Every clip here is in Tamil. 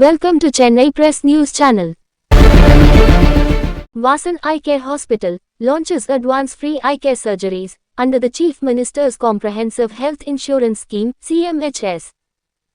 Welcome to Chennai Press News Channel. Vasan Eye Care Hospital launches advanced free eye care surgeries under the Chief Minister's Comprehensive Health Insurance Scheme (CMHS).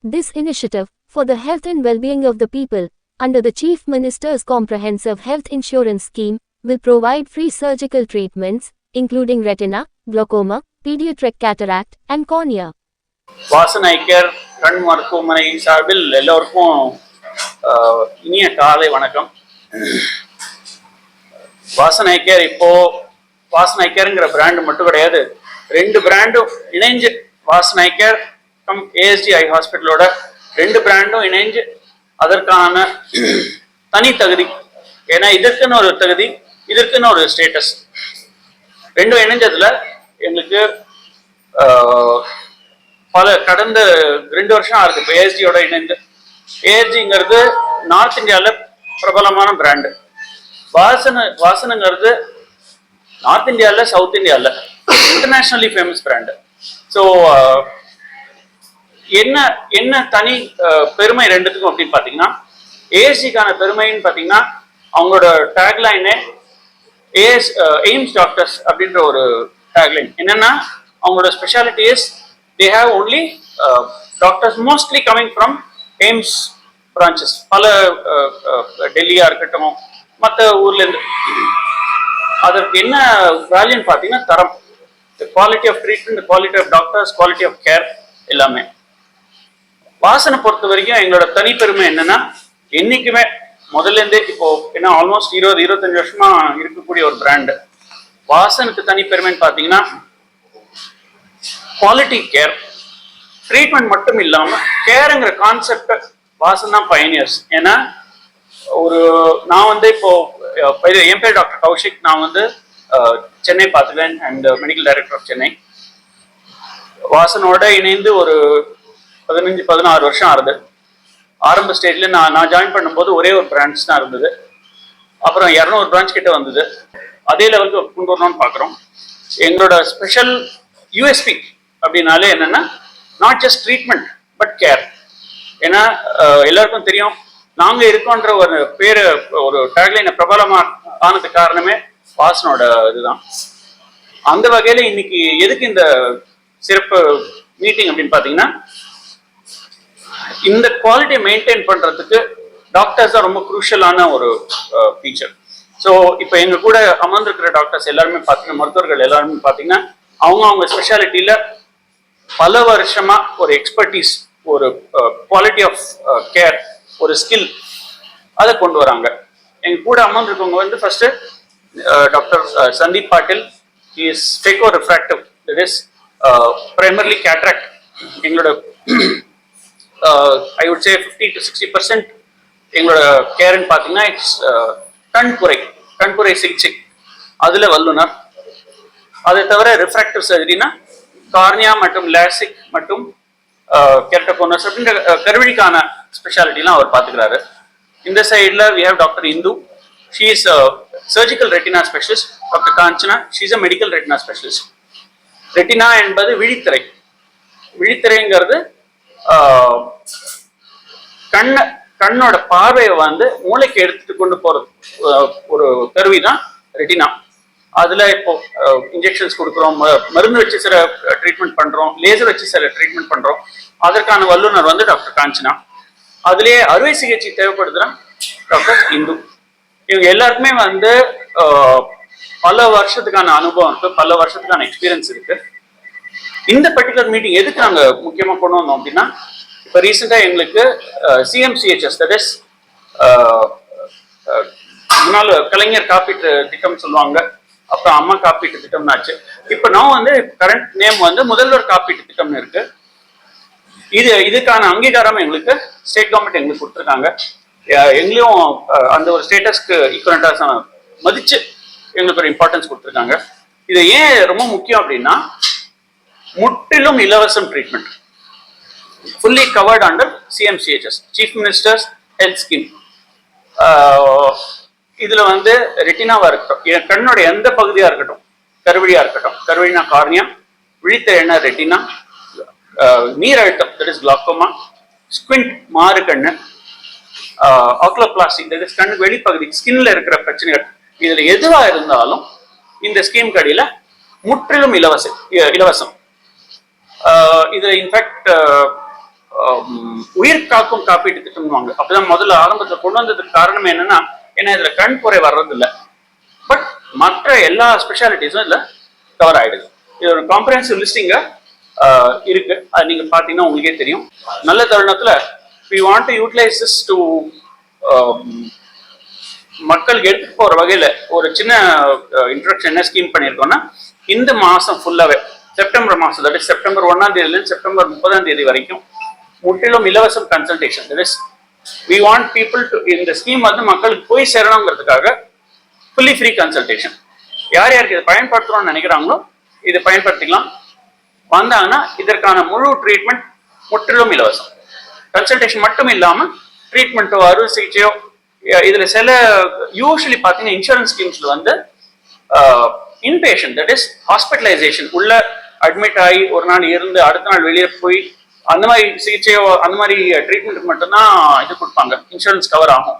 This initiative for the health and well-being of the people under the Chief Minister's Comprehensive Health Insurance Scheme will provide free surgical treatments including retina, glaucoma, pediatric cataract and cornea. Vasan I care கண் மருத்துவமனை சார்பில் எல்லோருக்கும் இனிய காலை வணக்கம். வாசன் ஐ கேர் இப்போ வாசன் ஐ கேர்ங்கிற பிராண்டு மட்டும் கிடையாது, ரெண்டு பிராண்டும் இணைஞ்சு வாசன் ஐ கேர் கம் ஏஎஸ்டி ஐ ஹாஸ்பிட்டலோட ரெண்டு பிராண்டும் இணைஞ்சு அதற்கான தனி தகுதி, ஏன்னா இதற்குன்னு ஒரு தகுதி, இதற்குன்னு ஒரு ஸ்டேட்டஸ், ரெண்டும் இணைஞ்சதுல எங்களுக்கு பல கடந்த 2 வருஷம் ஆகுது இப்போ ஏஎஸ்டியோட இணைந்து. ஏஎஸ்டிங்கிறது நார்த் இந்தியாவில் பிரபலமான பிராண்டு, வாசனுங்கிறது நார்த் இந்தியாவில் சவுத் இந்தியாவில் இன்டர்நேஷ்னலி ஃபேமஸ் பிராண்டு. ஸோ என்ன என்ன தனி பெருமை ரெண்டுத்துக்கும் அப்படின்னு பார்த்தீங்கன்னா, ஏஎஸ்டிக்கான பெருமைன்னு பார்த்தீங்கன்னா அவங்களோட டேக்லைனே எய்ம்ஸ் டாக்டர்ஸ் அப்படின்ற ஒரு டேக்லைன். என்னன்னா அவங்களோட speciality is they have only doctors mostly coming from AIIMS branches. பல டெல்லியா இருக்கட்டும் மற்ற ஊர்ல இருந்து. அதற்கு என்ன வேல்யூன்னு பார்த்தீங்கன்னா தரம், quality of treatment, quality of doctors, quality of care எல்லாமே. வாசனை பொறுத்த வரைக்கும் எங்களோட தனிப்பெருமை என்னன்னா, என்னைக்குமே முதல்ல இருந்தே இப்போ என்ன ஆல்மோஸ்ட் 20-25 வருஷமா இருக்கக்கூடிய ஒரு பிராண்டு. வாசனுக்கு தனிப்பெருமைன்னு பார்த்தீங்கன்னா குவாலிட்டி கேர், ட்ரீட்மெண்ட் மட்டும் இல்லாம கேருங்கிற கான்செப்ட் வாசன் தான் பயனியர்ஸ். ஏன்னா நான் இப்போ என் பேர் டாக்டர் கௌஷிக், நான் சென்னை பார்த்துக்கிறேன் and medical director of Chennai. வாசனோட இணைந்து ஒரு 15-16 வருஷம் ஆகுது. ஆரம்ப ஸ்டேஜ்ல நான் ஜாயின் பண்ணும்போது ஒரே ஒரு பிரான்ச் தான் இருந்தது, அப்புறம் 200 பிரான்ச் கிட்ட வந்தது. அதே லெவலுக்கு கொண்டு வரணும்னு பார்க்குறோம். எங்களோட ஸ்பெஷல் யூஎஸ்பி அப்படின்னாலே என்னன்னா not just treatment but care. ஏன்னா எல்லாருக்கும் தெரியும், நாங்க இருக்கோன்ற ஒரு பேரு, ஒரு டேக்லைனை பிரபலமா ஆனதுக்கு காரணமே வாசனோட இதுதான். அந்த வகையில இன்னைக்கு எதுக்கு இந்த சிறப்பு மீட்டிங் அப்படின்னு பாத்தீங்கன்னா, இந்த குவாலிட்டியை மெயின்டைன் பண்றதுக்கு டாக்டர்ஸ் தான் ரொம்ப குரூஷியலான ஒரு ஃபீச்சர். ஸோ இப்போ எங்க கூட அமர்ந்திருக்கிற டாக்டர்ஸ் எல்லாருமே பார்த்தீங்கன்னா, மருத்துவர்கள் எல்லாருமே பார்த்தீங்கன்னா அவங்க ஸ்பெஷாலிட்டியில பல வருஷமா ஒரு எக்ஸ்பர்டீஸ், ஒரு குவாலிட்டி ஆஃப் கேர், ஒரு ஸ்கில் அதை கொண்டு வராங்க. எங்க கூட அமர்ந்திருக்கவங்க first doctor Sandeep Patil, is phaco refractive, that is primarily cataract. எங்களோட ஐ வுட் சே 50-60% எங்களோட கேர்ன்னு பார்த்தீங்கன்னா இட்ஸ் கண்புரை சிகிச்சை, அதுல வல்லுனர். அதை தவிர ரிஃப்ராக்டிவ் சர்ஜரினா கார்னியா மற்றும் லேசிக் மற்றும் கெரட்டோகோனஸ் அப்படின்ற கருவிழிக்கான ஸ்பெஷாலிட்டிலாம் அவர் பார்த்துக்கிறாரு. இந்த சைடில் we have doctor Indu, she is surgical retina specialist. Doctor Kanchana, she is a medical retina specialist. Retina என்பது விழித்திரை. விழித்திரைங்கிறது கண்ணோட பார்வையை மூளைக்கு எடுத்துட்டு கொண்டு போறது ஒரு கருவி தான் ரெட்டினா. அதுல இப்போ இன்ஜெக்ஷன்ஸ் கொடுக்குறோம், மருந்து வச்சு சில ட்ரீட்மெண்ட் பண்றோம், லேசர் வச்சு சில ட்ரீட்மெண்ட் பண்றோம். அதற்கான வல்லுநர் டாக்டர் காஞ்சனா. அதுலயே அறுவை சிகிச்சை தேவைப்படுதுன்னா டாக்டர் இந்து. இவங்க எல்லாருக்குமே பல வருஷத்துக்கான அனுபவம் இருக்கு, பல வருஷத்துக்கான எக்ஸ்பீரியன்ஸ் இருக்கு. இந்த பர்டிகுலர் மீட்டிங் எதுக்கு நாங்க முக்கியமா கொண்டு வந்தோம் அப்படின்னா, இப்போ ரீசெண்டா எங்களுக்கு சிஎம்சிஹெச்எஸ், தட் இஸ் முன்னாள் கலைஞர் காப்பீட்டு திட்டம் சொல்லுவாங்க, அப்புறம் அம்மா காப்பீட்டு திட்டம்னாச்சு. இப்போ நான் கரண்ட் நேம் முதல்வர் காப்பீட்டு திட்டம்னு இருக்கு. இதுக்கான அங்கீகாரம் எங்களுக்கு ஸ்டேட் கவர்மெண்ட் எங்களுக்கு கொடுத்துருக்காங்க. எங்களையும் அந்த ஒரு ஸ்டேட்டஸ்க்கு ஈக்குவலண்டா மதிச்சு எங்களுக்கு ஒரு இம்பார்ட்டன்ஸ் கொடுத்துருக்காங்க. இது ஏன் ரொம்ப முக்கியம் அப்படின்னா, முற்றிலும் இலவசம் treatment, fully covered under CMCHS, chief minister's health scheme. இதுல ரெட்டினாவா இருக்கட்டும், கண்ணோட எந்த பகுதியா இருக்கட்டும், கருவிழியா இருக்கட்டும், கருவிழினா கார்னியா, விழித்திரைனா ரெட்டினா, நீர் அழுத்தம் தட் இஸ் கிளாக்கோமா, ஸ்குவிண்ட் மாறு கண்ணு, ஆக்லோபிளாஸ்டிக், தட் இஸ் கண்ணுக்கு வெளிப்பகுதி ஸ்கின்ல இருக்கிற பிரச்சனைகள், இதுல எதுவா இருந்தாலும் இந்த ஸ்கீம் கடியில முற்றிலும் இலவசம். இதுல இன்ஃபேக்ட் உயிர் காக்கும் காப்பீட்டு திட்டம்வாங்க. அப்பதான் முதல்ல ஆரம்பத்தில் கொண்டு வந்ததுக்கு காரணம் என்னன்னா, ஏன்னா இதுல கண் குறை வர்றது இல்லை, பட் மற்ற எல்லா ஸ்பெஷாலிட்டிஸும் இதுல கவர் ஆயிடுது. இது ஒரு காம்ப்ரஹென்சிவ் லிஸ்டிங்க இருக்கு, அது நீங்க பாத்தீங்கன்னா உங்களுக்கே தெரியும். நல்ல தருணத்துல we want to utilize this to மக்களுக்கு எடுத்துட்டு போற வகையில ஒரு சின்ன இன்ட்ரோடக்ஷன் என்ன ஸ்கீம் பண்ணியிருக்கோம்னா, இந்த மாசம் ஃபுல்லாவே செப்டம்பர் மாசம், தட் இஸ் செப்டம்பர் 1ஆம் தேதியிலிருந்து செப்டம்பர் 30ஆம் தேதி வரைக்கும் முற்றிலும் இலவசம் consultation. That is we want people to, இந்த ஸ்கீம் வந்து மக்களுக்கு போய் சேரணுங்கிறதுக்காக ஃபுல்லி ஃப்ரீ கன்சல்டேஷன். யார் யாருக்கு இதை பயன்படுத்தணும்னு நினைக்கிறாங்களோ இதை பயன்படுத்திக்கலாம். வந்தாங்கன்னா இதற்கான முழு ட்ரீட்மெண்ட் முற்றிலும் இலவசம். கன்சல்டேஷன் மட்டும் இல்லாம ட்ரீட்மெண்ட்டோ அறுவை சிகிச்சையோ, இதுல சில யூஸ்வலி பாத்தீங்கன்னா இன்சூரன்ஸ் ஸ்கீம்ஸ்ல வந்து இன்பேஷன், தட் இஸ் ஹாஸ்பிட்டலைசேஷன், உள்ள அட்மிட் ஆகி ஒரு நாள் இருந்து அடுத்த நாள் வெளியே போய் அந்த மாதிரி சிகிச்சையோ அந்த மாதிரி ட்ரீட்மெண்ட்டுக்கு மட்டும்தான் இது கொடுப்பாங்க, இன்சூரன்ஸ் கவர் ஆகும்.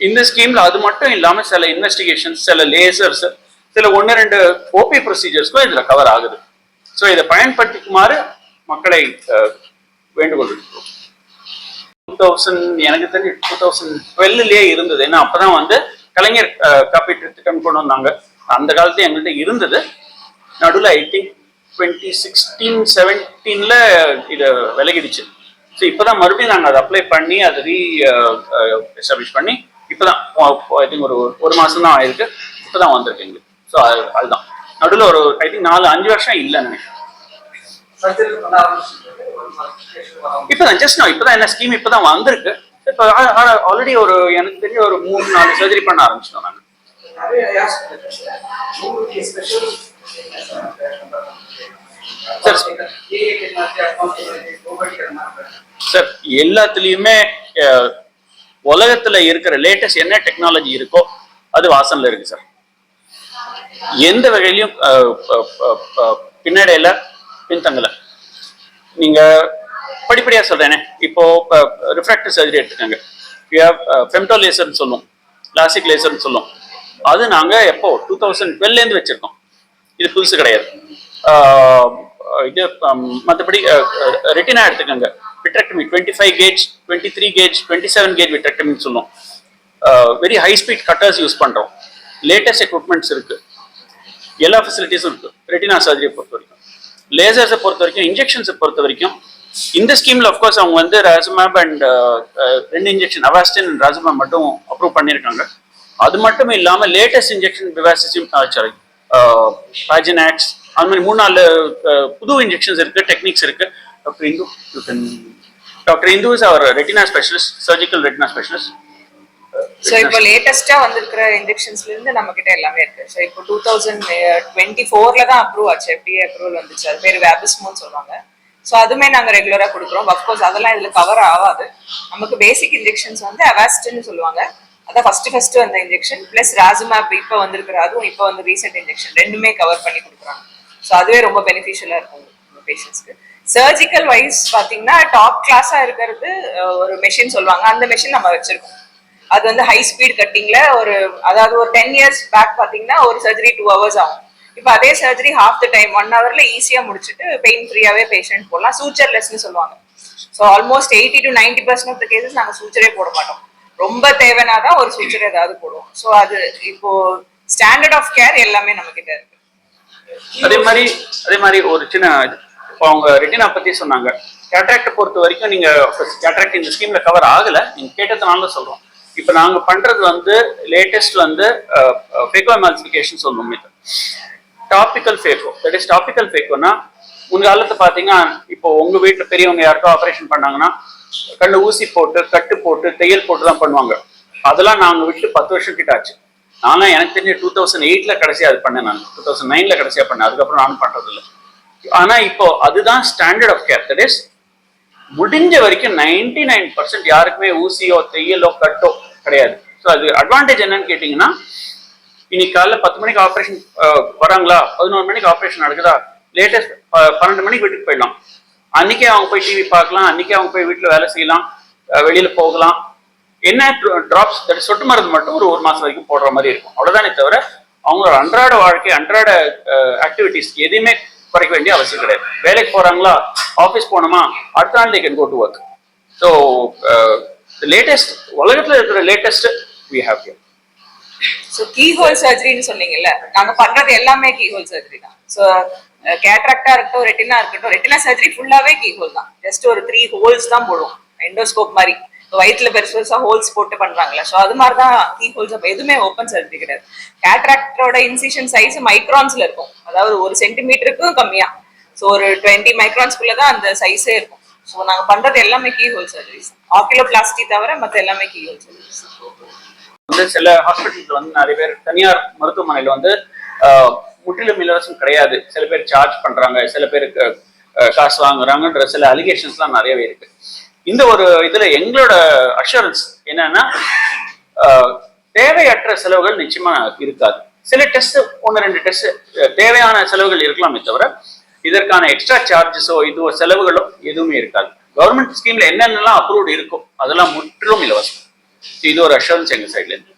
இந்த ஸ்கீம்ல அது மட்டும் இல்லாம சில இன்வெஸ்டிகேஷன், சில லேசர்ஸ், சில 1-2 ஓபி ப்ரொசீஜர்ஸ்க்கும் இதுல கவர் ஆகுது. ஸோ இதை பயன்படுத்திக்குமாறு மக்களை வேண்டுகோள் விடுக்கிறோம். 2000 எனக்கு தெரிஞ்சு 2012லயே இருந்தது. ஏன்னா அப்பதான் வந்து கலைஞர் காப்பீட்டு திட்டம் கொண்டு வந்தாங்க. அந்த காலத்துல எங்கள்கிட்ட இருந்தது. நடுவில் ஐ திங்க் 2016-17ல இதை விலகிடுச்சு. ஸோ இப்போதான் மறுபடியும் நாங்கள் அதை அப்ளை பண்ணி அதை எஸ்டாப்ளிஷ் பண்ணி இப்போதான் ஐ திங்க் ஒரு மாசம் தான் ஆயிருக்கு, இப்போதான் வந்திருக்கு எங்களுக்கு. ஸோ அதுதான் நடுவில் ஒரு ஐ திங்க் 4-5 வருஷம் இல்லைன்னு நினைக்கிறேன். இப்போதான் ஜஸ்ட் இப்போதான் என்ன ஸ்கீம் இப்போதான் வந்திருக்கு. இப்போ ஆல்ரெடி ஒரு எனக்கு தெரிஞ்ச ஒரு 3-4 சர்ஜரி பண்ண ஆரம்பிச்சிட்டோம் நாங்கள். சார் எல்லாத்துலயுமே உலகத்துல இருக்கிற லேட்டஸ்ட் என்ன டெக்னாலஜி இருக்கோ அது வாசன்ல இருக்கு சார். எந்த வகையிலையும் பின்னடையில பின்தங்கல. நீங்க படிப்படியா சொல்றேனே, இப்போ ரிஃப்ராக்டிவ் சர்ஜரி எடுத்துக்கோங்க, ஃபெம்டோ லேசர்னு சொல்லுவோம், லாசிக் லேசர்னு சொல்லுவோம். அது நாங்க எப்போ 2012லேருந்து வச்சிருக்கோம், இது புதுசு கிடையாது. இது மற்றபடி ரெட்டினா எடுத்துக்கோங்க, விட்ரெக்டமி 25 கேஜ், 23 கேஜ், 27 கேஜ் விட்ரெக்டமின்னு சொல்லுவோம். Very high speed cutters use பண்றோம். லேட்டஸ்ட் எக்யூப்மெண்ட்ஸ் இருக்கு, எல்லா ஃபெசிலிட்டிஸும் இருக்கு. ரெட்டினா சர்ஜரியை பொறுத்த வரைக்கும், லேசர்ஸை பொறுத்த வரைக்கும், இன்ஜெக்ஷன்ஸை பொறுத்த வரைக்கும் இந்த ஸ்கீம்ல அஃப்கோர்ஸ் அவங்க வந்து Razumab and 2 injection Avastin and Razumab மட்டும் அப்ரூவ் பண்ணியிருக்காங்க. அது மட்டும் இல்லாம லேட்டஸ்ட் இன்ஜெக்ஷன் பிவாசிசிம், சாரி பாஜினாக்ஸ், அது மாதிரி 3-4 புது இன்ஜெக்ஷன்ஸ் இருக்கு, டெக்னிக்ஸ் இருக்கு. டாக்டர் இந்து இஸ் அவர் retina specialist, surgical retina specialist. So இப்போ லேட்டஸ்டா வந்திருக்கிற இன்ஜெக்ஷன்ஸ்ல இருந்து நம்ம கிட்ட எல்லாமே இருக்கு. ஸோ இப்போ 2024ல தான் அப்ரூவ் ஆச்சு, FDA அப்ரூவல் வந்துச்சு. அது பேர் வேபிஸ்மோன்னு சொல்லுவாங்க. ஸோ அதுவுமே நாங்கள் ரெகுலரா கொடுக்குறோம். அஃப்கோர்ஸ் அதெல்லாம் இதுல கவர் ஆகாது. நமக்கு பேசிக் இன்ஜெக்ஷன்ஸ் வந்து அவாஸ்டின்னு சொல்லுவாங்க, அதான் ஃபர்ஸ்ட் வந்த இன்ஜெக்ஷன், பிளஸ் ராசுமேப் இப்போ வந்திருக்கிற அதுவும் இப்போ வந்து ரீசெண்ட் இன்ஜெக்ஷன், ரெண்டுமே கவர் பண்ணி கொடுக்குறாங்க. ஸோ அதுவே ரொம்ப பெனிஃபிஷியலா இருக்கும் பேஷண்ட்ஸ்க்கு. சர்ஜிக்கல் வைஸ் பாத்தீங்கன்னா டாப் கிளாஸா இருக்கிறது ஒரு மெஷின் சொல்லுவாங்க, அந்த மெஷின் நம்ம வச்சிருக்கோம். அது வந்து ஹை ஸ்பீட் கட்டிங்ல அதாவது ஒரு 10 years பேக் பாத்தீங்கன்னா ஒரு சர்ஜரி 2 hours ஆகும். இப்போ அதே சர்ஜரி half the time 1 hourல ஈஸியா முடிச்சுட்டு பெயின் ஃப்ரீயாவே பேஷண்ட் போடலாம். சூச்சர்லெஸ்ன்னு சொல்லுவாங்க. So almost 80 to 90% of the cases நாங்கள் சூச்சரே போட மாட்டோம். ரொம்ப தேவைனாதான் ஒரு சூச்சர் ஏதாவது போடுவோம். ஸோ அது இப்போ ஸ்டாண்டர்ட் ஆஃப் கேர் எல்லாமே நம்ம கிட்ட இருக்கு. அதே மாதிரி ஒரு சின்ன இப்போ அவங்க ரெட்டினா பத்தி சொன்னாங்க. கேட்ராக்ட் பொறுத்த வரைக்கும் நீங்க கேட்ராக்ட் இந்த ஸ்கீம்ல கவர் ஆகல, நீங்க கேட்டதுனால சொல்றோம். இப்போ நாங்க பண்றது வந்து லேட்டஸ்ட் வந்து ஃபேகோ எமால்சிஃபிகேஷன் சொல்லுவோம். இது டாபிக்கல் ஃபேகோ, தட் இஸ் டாபிக்கல் ஃபேகோனா முன் காலத்துல பாத்தீங்கன்னா இப்போ உங்க வீட்டுல பெரியவங்க யாருக்கோ ஆப்ரேஷன் பண்ணாங்கன்னா கண்ணு ஊசி போட்டு கட்டு போட்டு தையல் போட்டு தான் பண்ணுவாங்க. அதெல்லாம் நாங்க விட்டு 10 வருஷம் கிட்ட ஆச்சு. நானும் எனக்கு தெரிஞ்ச 2008ல கடைசியா அது பண்ணேன், நான் 2009ல கடைசியா பண்ணேன். அதுக்கப்புறம் நானும் பண்றது இல்லை. ஆனா இப்போ அதுதான் standard of care. That is முடிஞ்ச வரைக்கும் 99% யாருக்குமே ஊசியோ தையலோ கட்டோ கிடையாது. ஸோ அது அட்வான்டேஜ் என்னன்னு கேட்டீங்கன்னா, இன்னைக்கு காலைல 10 மணிக்கு ஆப்ரேஷன் வராங்களா, 11 மணிக்கு ஆப்ரேஷன் நடக்குதா, லேட்டஸ்ட் 12 மணிக்கு வீட்டுக்கு போயிடலாம். அன்னைக்கே அவங்க போய் டிவி பார்க்கலாம், அன்னைக்கே அவங்க போய் வீட்டில் வேலை செய்யலாம், வெளியில போகலாம். என்ன டிராப்ஸ் சொட்டு மருந்து மட்டும் ஒரு மாசம் வரைக்கும் போடுற மாதிரி இருக்கும். அவ்வளவுதானே தவிர அவங்களோட அன்றாட வாழ்க்கை அன்றாட ஆக்டிவிட்டிஸ் எதையுமே குறைக்க வேண்டிய அவசியம் கிடையாது. வேலைக்கு போறாங்களா, ஆஃபீஸ் போனோமா, அடுத்த நாள் they can go to work. So latest உலகத்துல இருக்கிற latest we have here. So keyhole சர்ஜரின்னு சொன்னீங்கல்ல, நாங்க பண்றது எல்லாமே கீஹோல் சர்ஜரி தான். ஸோ கேட்ராக்டா இருக்கட்டும், ரெட்டினா இருக்கட்டும், ரெட்டினா சர்ஜரி ஃபுல்லாவே கீஹோல் தான். ஜஸ்ட் ஒரு 3 ஹோல்ஸ் தான் போடுவோம், எண்டோஸ்கோப் மாதிரி. வயிற்றுல பெருசு பெருசா ஹோல்ஸ் போட்டு பண்றாங்களா, ஸோ அது மாதிரி தான் கீஹோல்ஸ். அப்போ எதுவுமே ஓப்பன் சர்ஜரி கிடையாது. கேட்ராக்டோட இன்சிஷன் சைஸ் மைக்ரான்ஸ்ல இருக்கும், அதாவது 1 சென்டிமீட்டருக்கும் கம்மியா. ஸோ ஒரு 20 மைக்ரான்ஸ்குள்ள தான் அந்த சைஸே இருக்கும். ஸோ நாங்க பண்றது எல்லாமே கீஹோல் சர்ஜரிஸ். ஆக்கிலோபிளாஸ்டி தவிர மற்ற எல்லாமே கீஹோல் சர்ஜரிஸ். வந்து சில ஹாஸ்பிட்டல்ஸ்ல வந்து நிறைய பேர் தனியார் மருத்துவமனையில வந்து முற்றிலும் இலவசம் கிடையாது, சில பேர் சார்ஜ் பண்றாங்க, சில பேருக்கு காசு வாங்குறாங்கன்ற சில அலிகேஷன்ஸ் எல்லாம் நிறையவே இருக்கு. இந்த ஒரு இதுல எங்களோட அஷூரன்ஸ் என்னன்னா, தேவையற்ற செலவுகள் நிச்சயமா இருக்காது. சில டெஸ்ட் 1-2 டெஸ்ட் தேவையான செலவுகள் இருக்கலாமே தவிர இதற்கான எக்ஸ்ட்ரா சார்ஜஸோ இதுவோ செலவுகளோ எதுவுமே இருக்காது. கவர்மெண்ட் ஸ்கீம்ல என்னென்னலாம் அப்ரூவ்ட் இருக்கோ அதெல்லாம் முற்றிலும் இலவசம். இது ஒரு அஷூரன்ஸ் எங்க சைட்ல இருந்து.